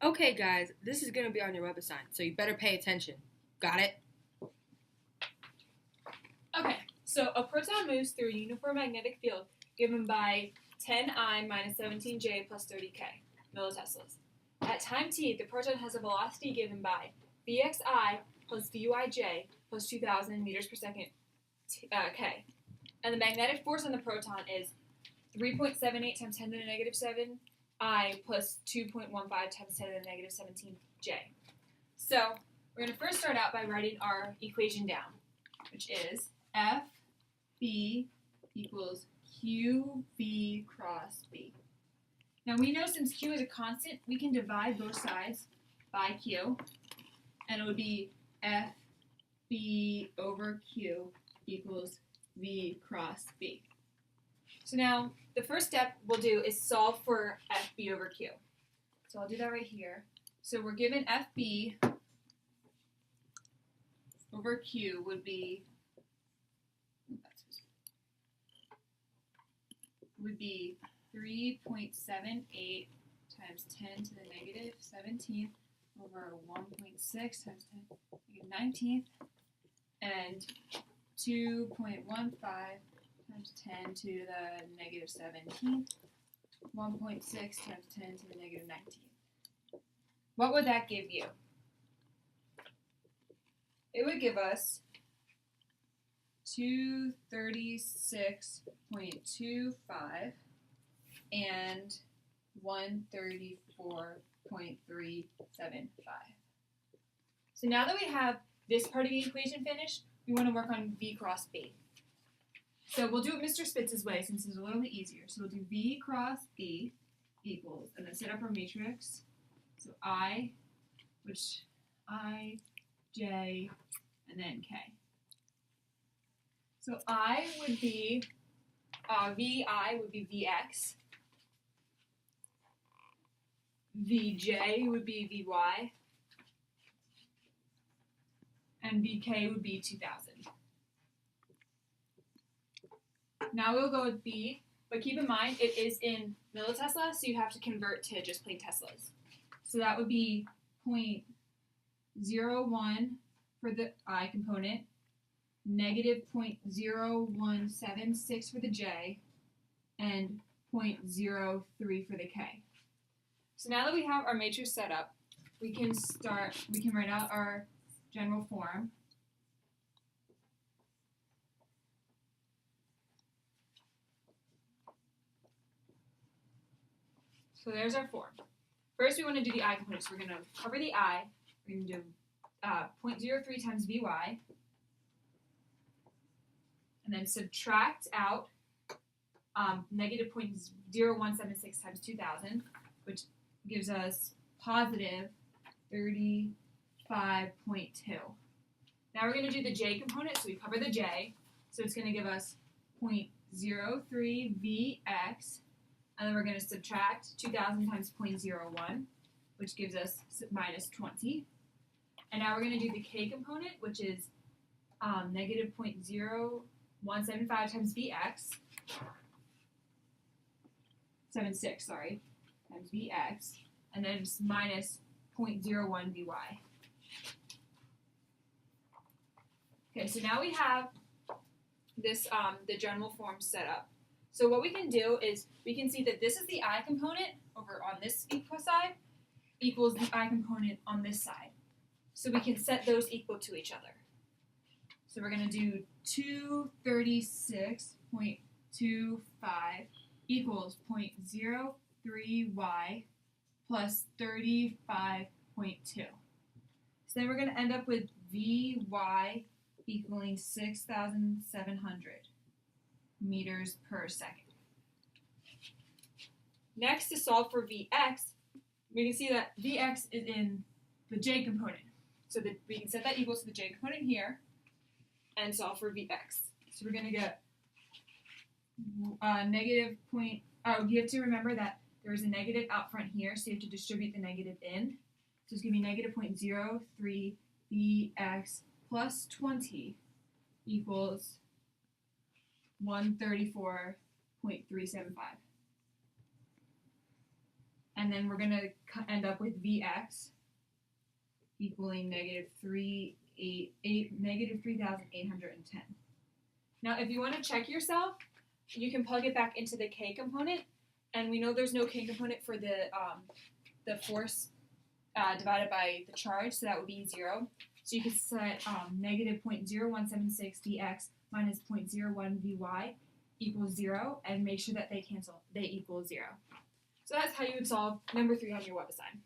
Okay, guys, this is going to be on your web assignment, so you better pay attention. Got it? Okay, so a proton moves through a uniform magnetic field given by 10I minus 17J plus 30K milliteslas. At time t, the proton has a velocity given by Vxi plus Vyj plus 2000 meters per second K. And the magnetic force on the proton is 3.78 times 10 to the negative 7 I plus 2.15 times 10 to the negative 17 J. So we're going to first start out by writing our equation down, which is FB equals QV cross B. Now we know since Q is a constant, we can divide both sides by Q, and it would be FB over Q equals V cross B. So now the first step we'll do is solve for FB over Q. So I'll do that right here. So we're given FB over Q would be 3.78 times 10 to the negative 17th over 1.6 times 10 to the negative 19th and 2.15 times 10 to the negative 17th, 1.6 times 10 to the negative 19th. What would that give you? It would give us 236.25 and 134.375. So now that we have this part of the equation finished, we want to work on V cross B. So we'll do it Mr. Spitz's way since it's a little bit easier. So we'll do V cross B equals, and then set up our matrix. So I, J, and then K. So I would be, VI would be Vx, Vj would be Vy, and Vk would be 2000. Now we'll go with B, but keep in mind it is in millitesla, so you have to convert to just plain Teslas. So that would be 0.01 for the I component, negative 0.0176 for the J, and 0.03 for the K. So now that we have our matrix set up, we can write out our general form. So there's our form. First, we want to do the I component. So we're going to cover the I. We're going to do 0.03 times Vy. And then subtract out negative 0.0176 times 2000, which gives us positive 35.2. Now we're going to do the J component. So we cover the J. So it's going to give us 0.03 Vx. And then we're going to subtract 2000 times 0.01, which gives us minus 20. And now we're going to do the K component, which is negative 0.0175 times Vx, 76, sorry, times Vx, and then just minus 0.01 Vy. Okay, so now we have this the general form set up. So what we can do is we can see that this is the I component over on this equal side equals the I component on this side. So we can set those equal to each other. So we're going to do 236.25 equals 0.03y plus 35.2. So then we're going to end up with Vy equaling 6,700 meters per second. Next, to solve for Vx, we can see that Vx is in the J component. So that we can set that equal to the J component here and solve for Vx. So we're going to get negative point, you have to remember that there is a negative out front here, so you have to distribute the negative in. So it's going to be negative 0.03 Vx plus 20 equals 134.375. and then we're going to end up with Vx equaling negative 3,810. Now, if you want to check yourself, you can plug it back into the K component, and we know there's no K component for the force divided by the charge, so that would be 0. So you could set negative 0.0176 dx minus 0.01 vy equals 0, and make sure that they cancel. They equal 0. So that's how you would solve number 3 on your web assignment.